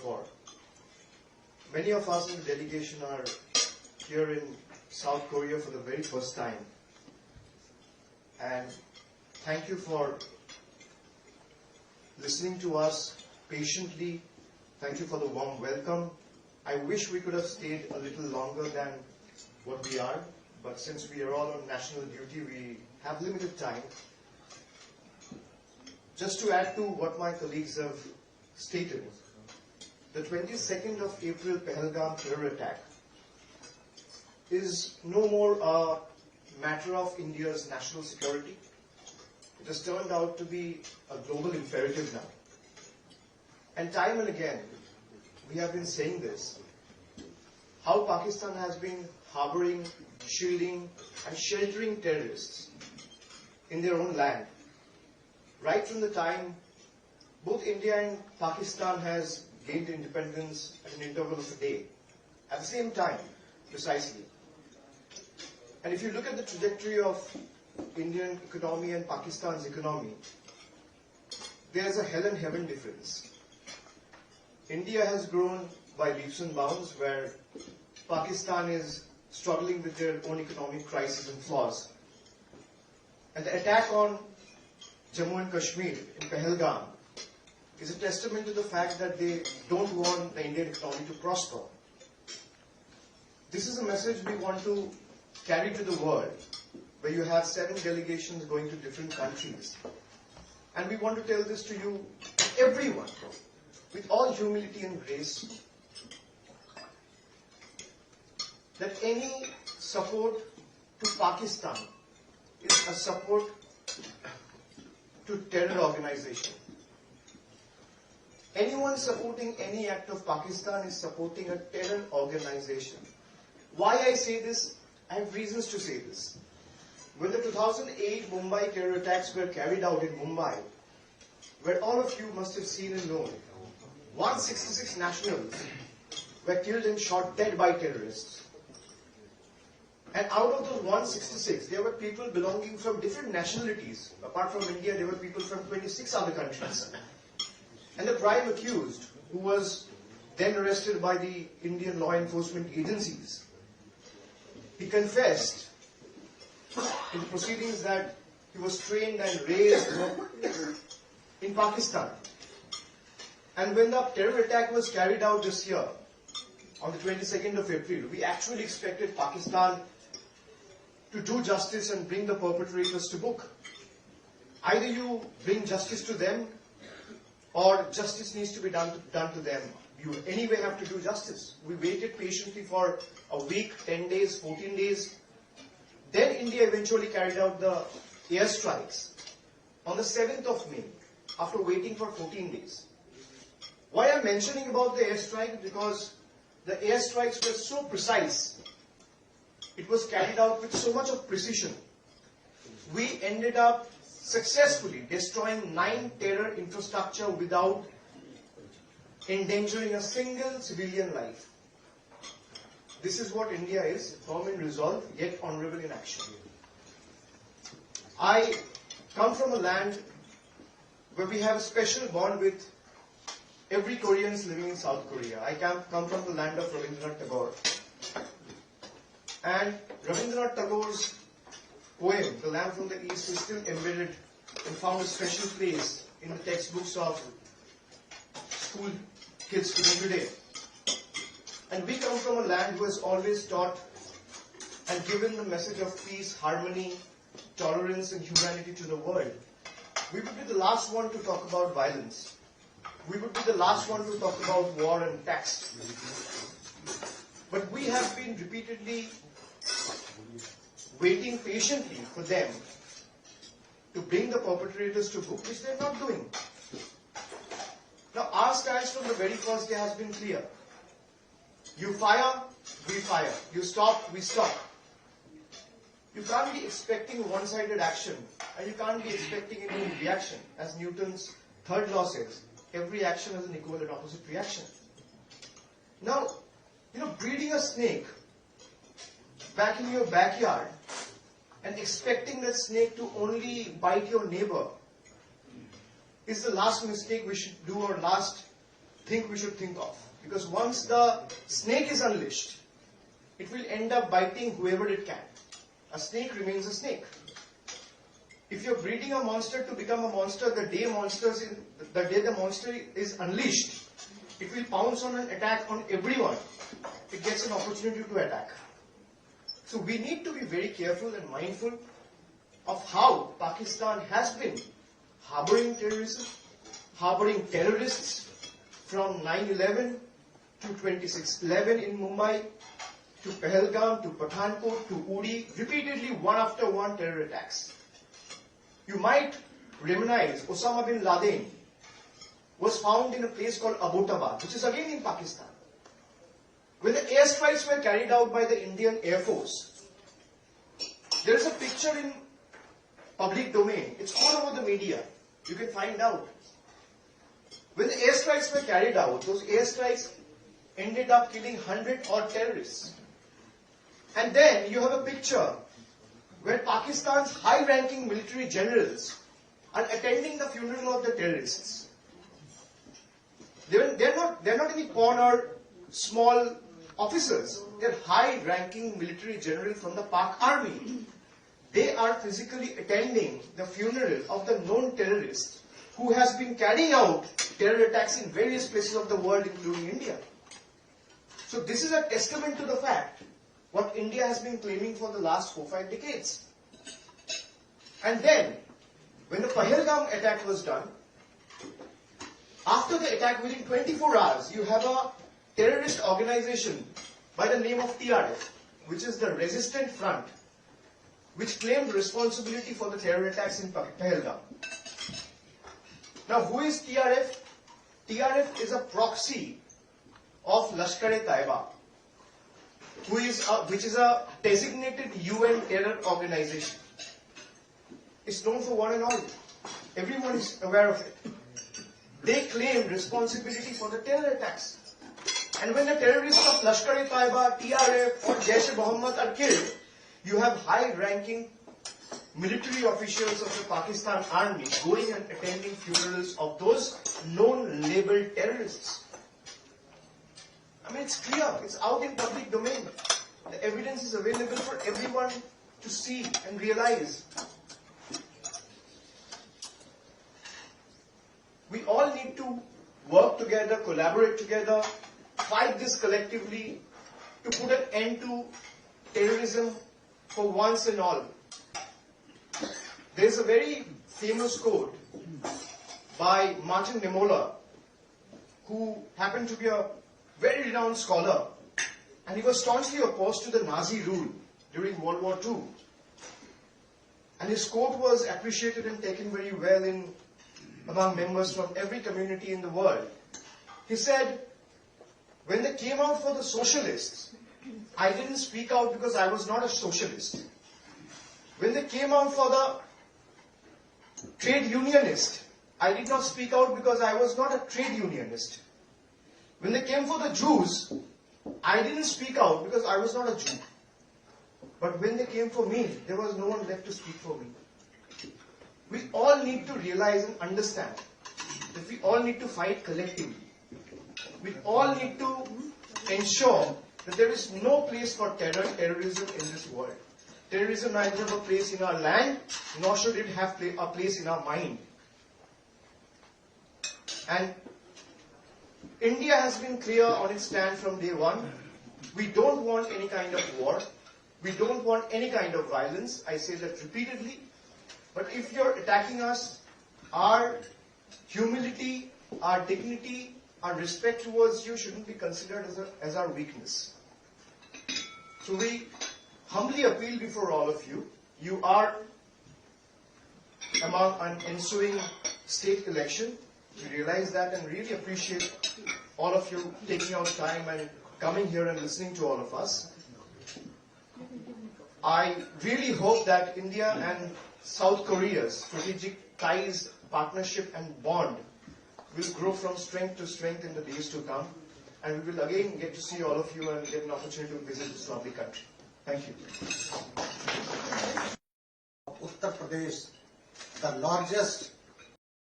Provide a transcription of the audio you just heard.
before. Many of us in the delegation are here in South Korea for the very first time. And thank you for listening to us patiently. Thank you for the warm welcome. I wish we could have stayed a little longer than what we are, but since we are all on national duty, we have limited time. Just to add to what my colleagues have stated, the 22nd of April Pahalgam terror attack is no more a matter of India's national security. It has turned out to be a global imperative now. And time and again, we have been saying this, how Pakistan has been harboring, shielding, and sheltering terrorists in their own land. Right from the time both India and Pakistan has gained independence at an interval of a day, at the same time, precisely. And if you look at the trajectory of Indian economy and Pakistan's economy, there's a hell and heaven difference. India has grown by leaps and bounds, where Pakistan is struggling with their own economic crisis and flaws. And the attack on Jammu and Kashmir in Pahalgam is a testament to the fact that they don't want the Indian economy to prosper. This is a message we want to carry to the world, where you have 7 delegations going to different countries. And we want to tell this to you, everyone, with all humility and grace, that any support to Pakistan is a support to terror organization. Anyone supporting any act of Pakistan is supporting a terror organization. Why I say this? I have reasons to say this. When the 2008 Mumbai terror attacks were carried out in Mumbai, where all of you must have seen and known, 166 nationals were killed and shot dead by terrorists. And out of those 166, there were people belonging from different nationalities. Apart from India, there were people from 26 other countries. And the prime accused, who was then arrested by the Indian law enforcement agencies, he confessed in the proceedings that he was trained and raised in Pakistan. And when the terror attack was carried out this year, on the 22nd of April, we actually expected Pakistan to do justice and bring the perpetrators to book. Either you bring justice to them, or justice needs to be done to them. You anyway have to do justice. We waited patiently for a week, 10 days, 14 days. Then India eventually carried out the airstrikes on the 7th of May, after waiting for 14 days. Why I'm mentioning about the airstrike? Because the airstrikes were so precise. It was carried out with so much of precision. We ended up successfully destroying 9 terror infrastructure without endangering a single civilian life. This is what India is, firm in resolve, yet honorable in action. I come from a land where we have a special bond with every Korean living in South Korea. I come from the land of Rabindranath Tagore. And Rabindranath Tagore's poem, The Lamb from the East, is still embedded and found a special place in the textbooks of school kids today. And we come from a land who has always taught and given the message of peace, harmony, tolerance, and humanity to the world. We would be the last one to talk about violence. We would be the last one to talk about war and tax. But we have been repeatedly waiting patiently for them to bring the perpetrators to book, which they're not doing. Now, our stance from the very first day has been clear. You fire, we fire. You stop, we stop. You can't be expecting one-sided action, and you can't be expecting any reaction. As Newton's third law says, every action has an equal and opposite reaction. Now, breeding a snake back in your backyard and expecting that snake to only bite your neighbor is the last mistake we should do, or last think we should think of. Because once the snake is unleashed, it will end up biting whoever it can. A snake remains a snake. If you're breeding a monster to become a monster, the day the monster is unleashed, it will pounce on an attack on everyone. It gets an opportunity to attack. So we need to be very careful and mindful of how Pakistan has been harboring terrorism, harboring terrorists from 9/11 to 26/11 in Mumbai, to Pahalgam, to Pathankot, to Uri, repeatedly one after one terror attacks. You might reminisce Osama bin Laden was found in a place called Abbottabad, which is again in Pakistan. When the airstrikes were carried out by the Indian Air Force, there is a picture in public domain. It's all over the media. You can find out. When the airstrikes were carried out, those airstrikes ended up killing 100 odd terrorists. And then you have a picture where Pakistan's high-ranking military generals are attending the funeral of the terrorists. They're not any pawn or small officers. They're high-ranking military generals from the Pak army. They are physically attending the funeral of the known terrorist who has been carrying out terror attacks in various places of the world, including India. So this is a testament to the fact what India has been claiming for the last 4-5 decades. And then, when the Pahalgam attack was done, after the attack, within 24 hours, you have a terrorist organization by the name of TRF, which is the Resistant Front, which claimed responsibility for the terror attacks in Pahalgam. Now, who is TRF? TRF is a proxy of Lashkar-e-Taiba, which is a designated UN terror organization. It's known for one and all. Everyone is aware of it. They claim responsibility for the terror attacks. And when the terrorists of Lashkar-e-Taiba, TRF or Jaish-e-Mohammed are killed, you have high-ranking military officials of the Pakistan army going and attending funerals of those known labeled terrorists. I mean, it's clear. It's out in public domain. The evidence is available for everyone to see and realize. We all need to work together, collaborate together, fight this collectively to put an end to terrorism for once and all. There is a very famous quote by Martin Niemöller, who happened to be a very renowned scholar, and he was staunchly opposed to the Nazi rule during World War II. And his quote was appreciated and taken very well among members from every community in the world. He said, when they came out for the socialists, I didn't speak out because I was not a socialist. When they came out for the trade unionist, I did not speak out because I was not a trade unionist. When they came for the Jews, I didn't speak out because I was not a Jew. But when they came for me, there was no one left to speak for me. We all need to realize and understand that we all need to fight collectively. We all need to ensure that there is no place for terrorism in this world. Terrorism neither have a place in our land, nor should it have a place in our mind. And India has been clear on its stand from day one. We don't want any kind of war. We don't want any kind of violence. I say that repeatedly. But if you're attacking us, our humility, our dignity, our respect towards you shouldn't be considered as our weakness. So we humbly appeal before all of you. You are among an ensuing state election. We realize that and really appreciate all of you taking out time and coming here and listening to all of us. I really hope that India and South Korea's strategic ties, partnership and bond will grow from strength to strength in the days to come. And we will again get to see all of you and get an opportunity to visit this lovely country. Thank you. Uttar Pradesh, the largest